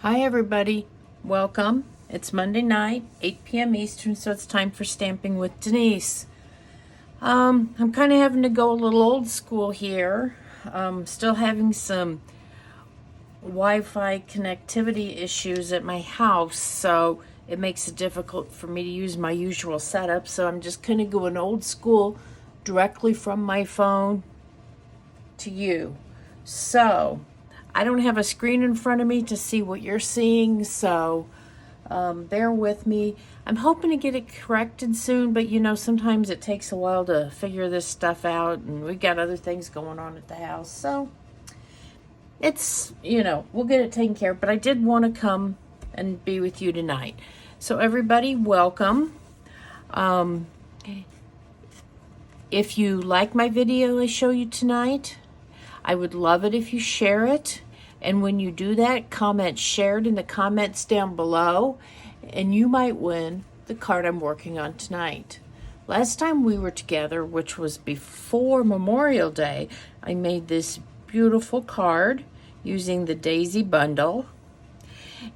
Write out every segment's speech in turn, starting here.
Hi everybody, welcome. It's Monday night, 8 p.m. Eastern, so it's time for Stamping with Denise. I'm kind of having to go a little old school here. Still having some Wi-Fi connectivity issues at my house, so it makes it difficult for me to use my usual setup. So I'm just kind of going old school, directly from my phone to you. So I don't have a screen in front of me to see what you're seeing, so bear with me. I'm hoping to get it corrected soon, but you know, sometimes it takes a while to figure this stuff out, and we've got other things going on at the house, so it's, you know, we'll get it taken care of. But I did want to come and be with you tonight. So everybody, welcome. If you like my video I show you tonight, I would love it if you share it. And when you do that, comment shared in the comments down below, and you might win the card I'm working on tonight. Last time we were together, which was before Memorial Day, I made this beautiful card using the Daisy bundle.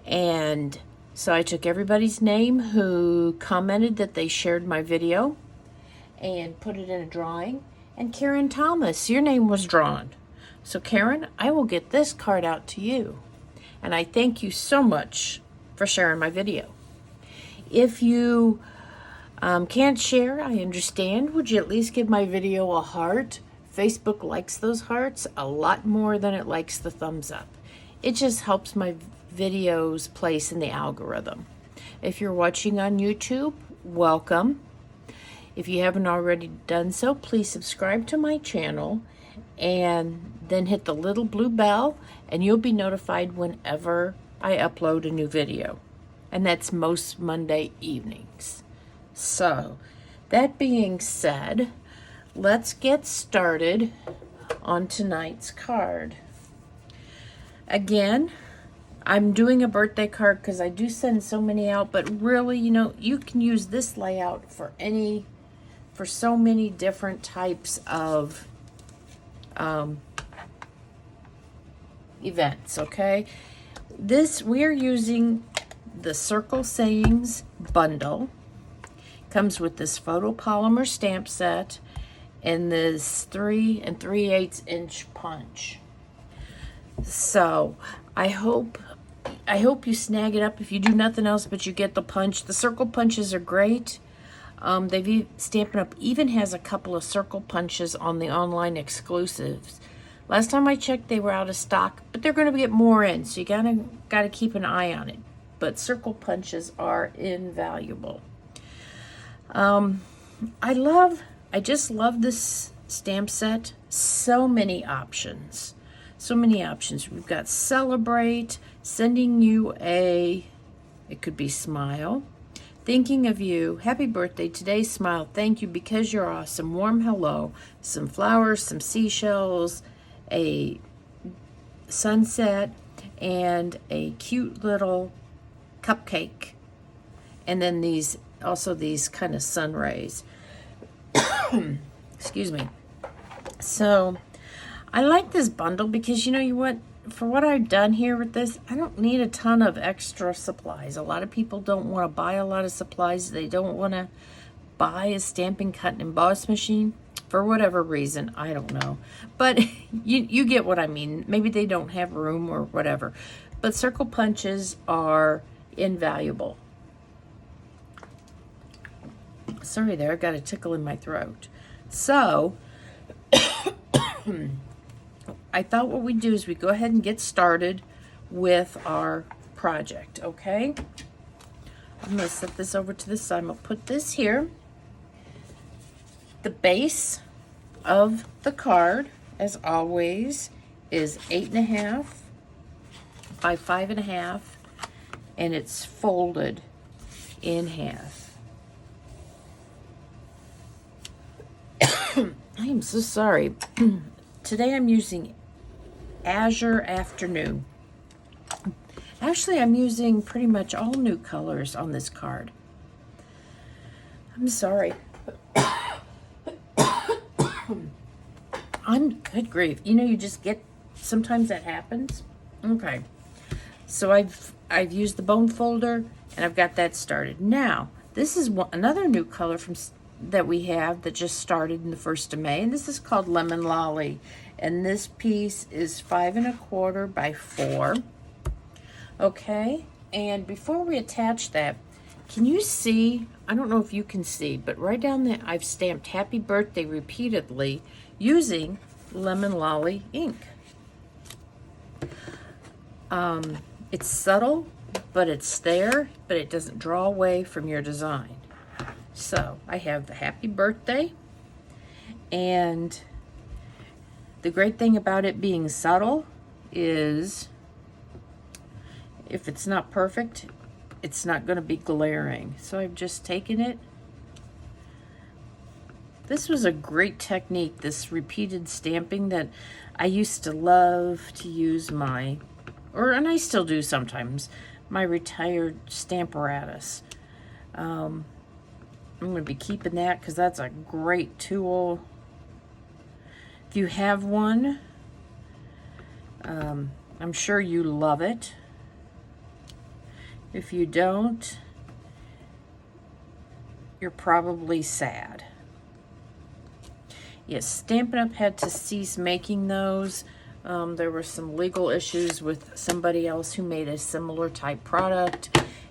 And so I took everybody's name who commented that they shared my video and put it in a drawing. And Karen Thomas, your name was drawn. So Karen, I will get this card out to you. And I thank you so much for sharing my video. If you can't share, I understand. Would you at least give my video a heart? Facebook likes those hearts a lot more than it likes the thumbs up. It just helps my videos place in the algorithm. If you're watching on YouTube, welcome. If you haven't already done so, please subscribe to my channel and then hit the little blue bell, and you'll be notified whenever I upload a new video. And that's most Monday evenings. So, that being said, let's get started on tonight's card. Again, I'm doing a birthday card because I do send so many out, but really, you know, you can use this layout for so many different types of events, okay? We are using the Circle Sayings bundle. Comes with this photopolymer stamp set and this 3 3/8 inch punch. So I hope you snag it up if you do nothing else but you get the punch. The circle punches are great. Stampin' Up! Even has a couple of circle punches on the online exclusives. Last time I checked, they were out of stock, but they're going to get more in, so you gotta keep an eye on it. But circle punches are invaluable. I just love this stamp set. So many options. So many options. We've got Celebrate, sending you it could be Smile. Thinking of you, happy birthday, today's smile, thank you because you're awesome, warm hello, some flowers, some seashells, a sunset, and a cute little cupcake. And then these kind of sun rays. Excuse me. So I like this bundle because you know what? For what I've done here with this, I don't need a ton of extra supplies. A lot of people don't want to buy a lot of supplies. They don't want to buy a stamping, cut, and emboss machine for whatever reason. I don't know. But you get what I mean. Maybe they don't have room or whatever. But circle punches are invaluable. Sorry there, I got a tickle in my throat. So, I thought what we'd do is we'd go ahead and get started with our project, okay? I'm going to set this over to the side. I'm going to put this here. The base of the card, as always, is 8.5 by 5.5, and it's folded in half. I am so sorry. Today I'm using Azure Afternoon. Actually, I'm using pretty much all new colors on this card. I'm sorry. Good grief. You know, you just get, sometimes that happens. Okay. So I've used the bone folder, and I've got that started. Now, this is another new color that we have that just started in the 1st of May, and this is called Lemon Lolly. And this piece is 5 1/4 by 4. Okay, and before we attach that, can you see, I don't know if you can see, but right down there I've stamped Happy Birthday repeatedly using Lemon Lolly ink. It's subtle, but it's there, but it doesn't draw away from your design. So I have the Happy Birthday, and the great thing about it being subtle is if it's not perfect, it's not going to be glaring. So I've just taken it. This was a great technique, this repeated stamping that I used to love to use and I still do sometimes, my retired Stamparatus. I'm going to be keeping that because that's a great tool. If you have one, I'm sure you love it. If you don't, you're probably sad. Yes, Stampin' Up! Had to cease making those. There were some legal issues with somebody else who made a similar type product,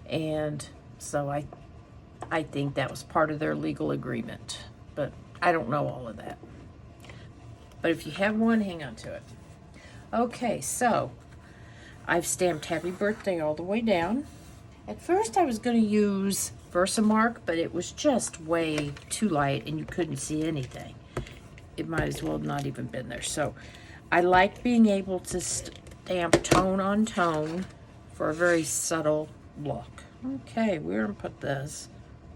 and so I think that was part of their legal agreement, but I don't know all of that. But if you have one, hang on to it. Okay, so I've stamped Happy Birthday all the way down. At first I was going to use Versamark, but it was just way too light and you couldn't see anything. It might as well not even been there. So I like being able to stamp tone on tone for a very subtle look. Okay, we're going to put this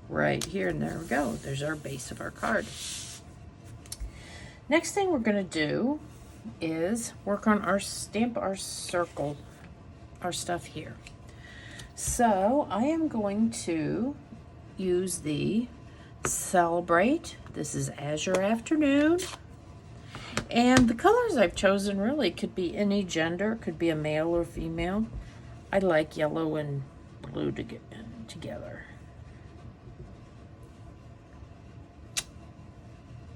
right here, and there we go. There's our base of our card. Next thing we're going to do is work on our circle, our stuff here. So I am going to use the Celebrate. This is Azure Afternoon. And the colors I've chosen really could be any gender, could be a male or female. I like yellow and blue to get together.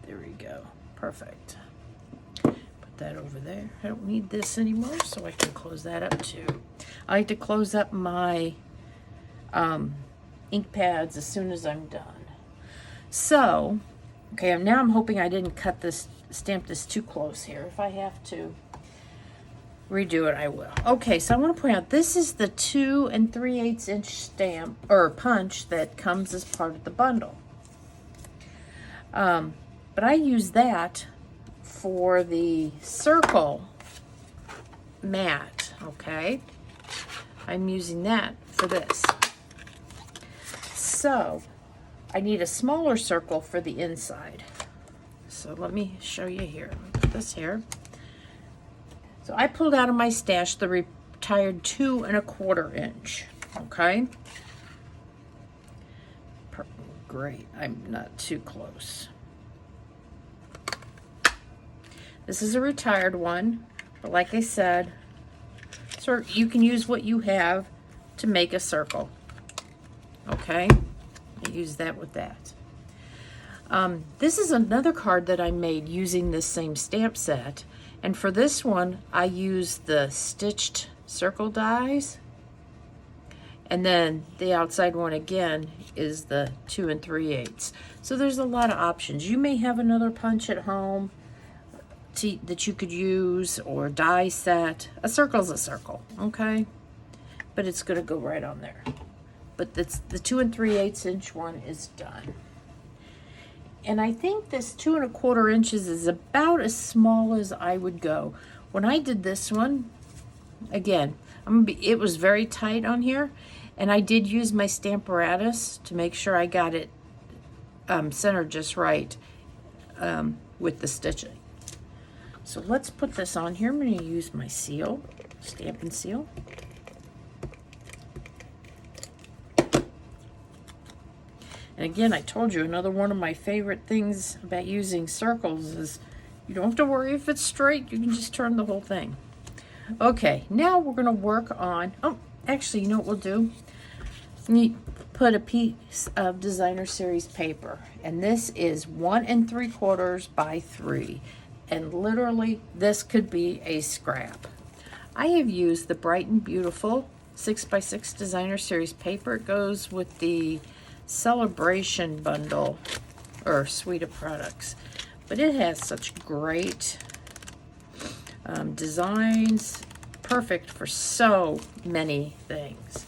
There we go. Perfect. Put that over there. I don't need this anymore, so I can close that up too. I like to close up my ink pads as soon as I'm done. So, okay, now I'm hoping I didn't stamp this too close here. If I have to redo it, I will. Okay, so I want to point out this is the 2 3/8 inch stamp or punch that comes as part of the bundle. But I use that for the circle mat, okay? I'm using that for this. So I need a smaller circle for the inside. So let me show you here. Put this here. So I pulled out of my stash the retired 2 1/4 inch, okay? Great, I'm not too close. This is a retired one, but like I said, you can use what you have to make a circle. Okay, I use that with that. This is another card that I made using this same stamp set, and for this one I used the stitched circle dies, and then the outside one again is the 2 3/8. So there's a lot of options. You may have another punch at home that you could use, or die set. A circle's a circle, okay? But it's gonna go right on there. But that's the 2 3/8 inch one is done. And I think this 2 1/4 inches is about as small as I would go. When I did this one, again, it was very tight on here, and I did use my Stamparatus to make sure I got it centered just right with the stitching. So let's put this on here. I'm going to use my seal, Stampin' Seal. And again, I told you, another one of my favorite things about using circles is you don't have to worry if it's straight. You can just turn the whole thing. Okay, now we're going to work on, oh, actually, you know what we'll do? You put a piece of designer series paper, and this is 1 3/4 by 3, and literally this could be a scrap. I have used the Bright and Beautiful 6x6 designer series paper. It goes with the Celebration bundle or suite of products, but it has such great designs, perfect for so many things.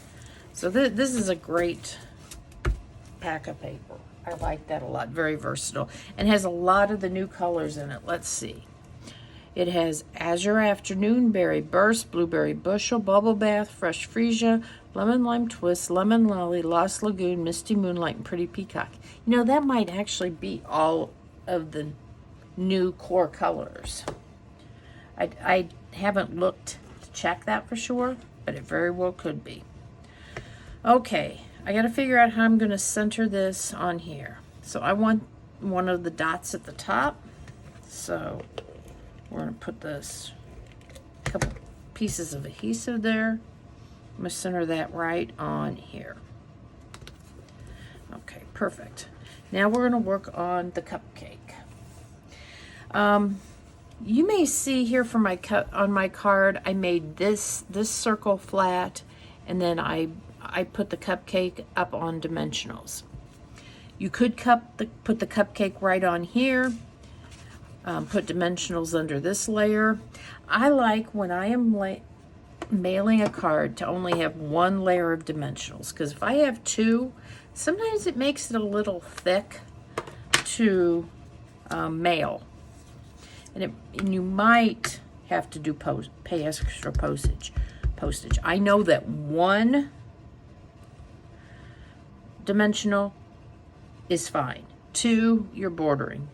So this is a great pack of paper. I like that a lot. Very versatile, and has a lot of the new colors in it. Let's see. It has Azure Afternoon, Berry Burst, Blueberry Bushel, Bubble Bath, Fresh Freesia, Lemon Lime Twist, Lemon Lolly, Lost Lagoon, Misty Moonlight, and Pretty Peacock. You know, that might actually be all of the new core colors. I haven't looked to check that for sure, but it very well could be. Okay, I got to figure out how I'm going to center this on here. So I want one of the dots at the top. So we're going to put this couple pieces of adhesive there. I'm going to center that right on here. Okay, perfect. Now we're going to work on the cupcake. You may see here for my on my card, I made this circle flat, and then I put the cupcake up on dimensionals. You could put the cupcake right on here. Put dimensionals under this layer. I like when I am mailing a card to only have one layer of dimensionals, because if I have two, sometimes it makes it a little thick to mail, and you might have to do pay extra postage. I know that one dimensional is fine. Two, you're bordering.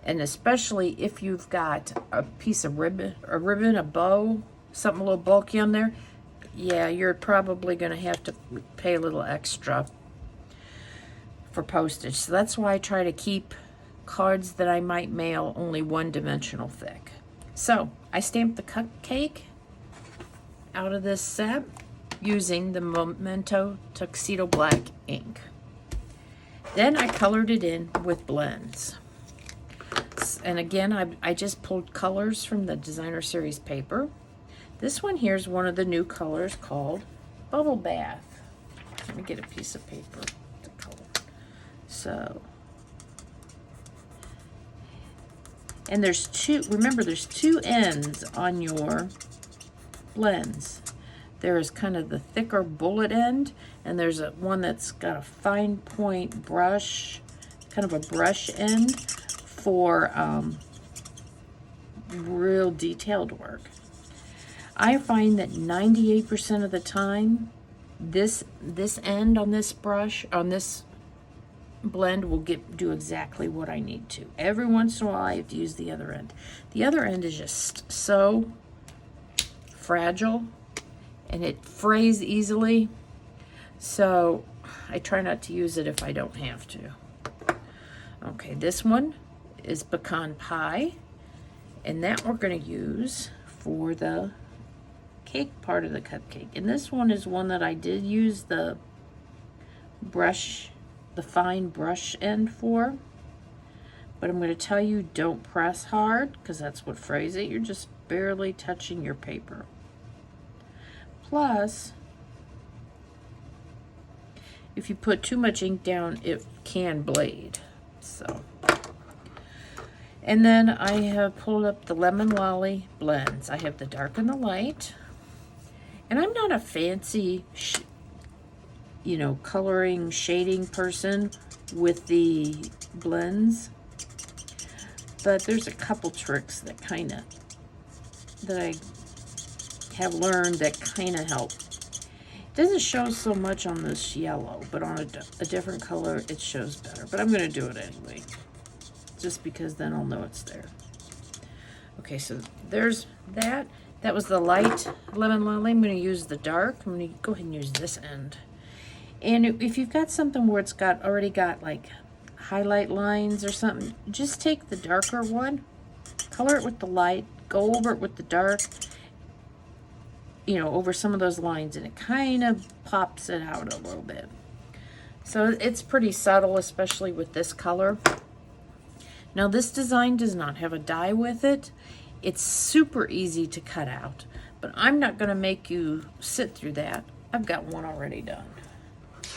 And especially if you've got a piece of ribbon, a bow, something a little bulky on there, yeah, you're probably going to have to pay a little extra for postage. So that's why I try to keep cards that I might mail only one dimensional thick. So I stamped the cupcake out of this set using the Memento Tuxedo Black ink. Then I colored it in with blends. And again, I just pulled colors from the designer series paper. This one here is one of the new colors called Bubble Bath. Let me get a piece of paper to color. So, and there's two, remember there's two ends on your blends. There is kind of the thicker bullet end, and there's one that's got a fine point brush, kind of a brush end for real detailed work. I find that 98% of the time, this end on this brush, on this blend, will do exactly what I need to. Every once in a while, I have to use the other end. The other end is just so fragile, and it frays easily, so I try not to use it if I don't have to. Okay, this one is Pecan Pie, and that we're going to use for the cake part of the cupcake. And this one is one that I did use the brush, the fine brush end for, but I'm going to tell you, don't press hard, because that's what frays it. You're just barely touching your paper. Plus, if you put too much ink down, it can bleed. So, and then I have pulled up the Lemon Lolly blends. I have the dark and the light, and I'm not a fancy coloring, shading person with the blends, but there's a couple tricks that I have learned that kind of help. It doesn't show so much on this yellow, but on a different color it shows better. But I'm going to do it anyway, just because then I'll know it's there. Okay, so there's that. That was the light Lemon Lolly. I'm going to use the dark. I'm going to go ahead and use this end. And if you've got something where it's already got like highlight lines or something, just take the darker one, color it with the light, go over it with the dark, you know, over some of those lines, and it kind of pops it out a little bit. So it's pretty subtle, especially with this color. Now this design does not have a die with it. It's super easy to cut out, but I'm not going to make you sit through that. I've got one already done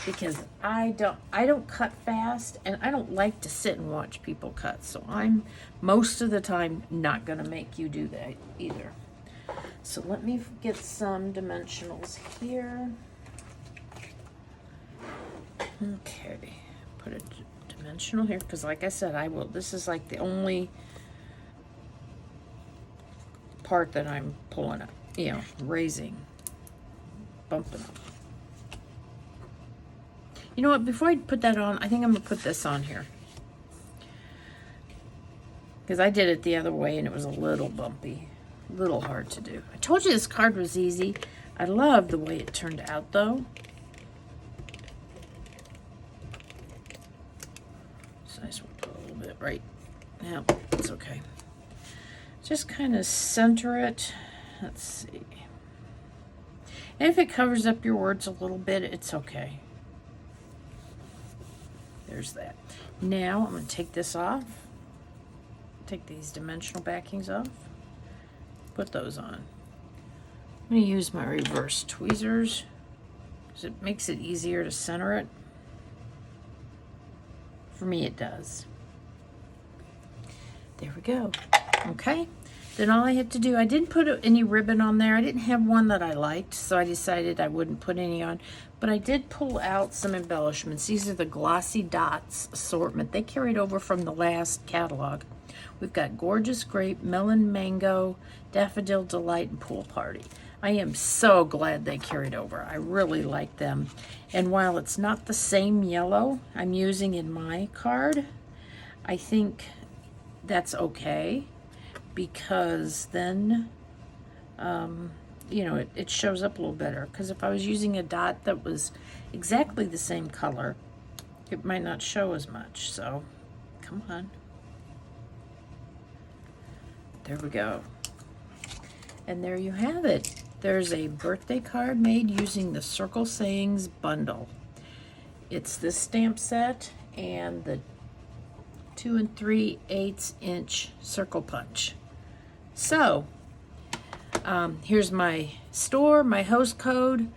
because I don't cut fast, and I don't like to sit and watch people cut. So I'm most of the time not going to make you do that either. So let me get some dimensionals here. Okay, put a dimensional here because, like I said, this is like the only part that I'm pulling up, you know, raising, bumping up. You know what, before I put that on, I think I'm gonna put this on here because I did it the other way and it was a little bumpy, a little hard to do. I told you this card was easy. I love the way it turned out though. So I just want to put a little bit right now. It's okay. Just kind of center it. Let's see. And if it covers up your words a little bit, it's okay. There's that. Now I'm going to take this off. Take these dimensional backings off. Put those on. I'm going to use my reverse tweezers because it makes it easier to center it. For me, it does. There we go. Okay. Then all I had to do, I didn't put any ribbon on there. I didn't have one that I liked, so I decided I wouldn't put any on. But I did pull out some embellishments. These are the Glossy Dots Assortment. They carried over from the last catalog. We've got Gorgeous Grape, Melon Mango, Daffodil Delight, and Pool Party. I am so glad they carried over. I really like them. And while it's not the same yellow I'm using in my card, I think that's okay because then, you know, it shows up a little better. Because if I was using a dot that was exactly the same color, it might not show as much. So, come on. There we go. And there you have it. There's a birthday card made using the Circle Sayings bundle. It's this stamp set and the 2 3/8 inch circle punch. So, here's my store, my host code.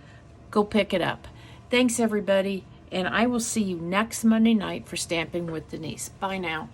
Go pick it up. Thanks, everybody, and I will see you next Monday night for Stamping with Denise. Bye now.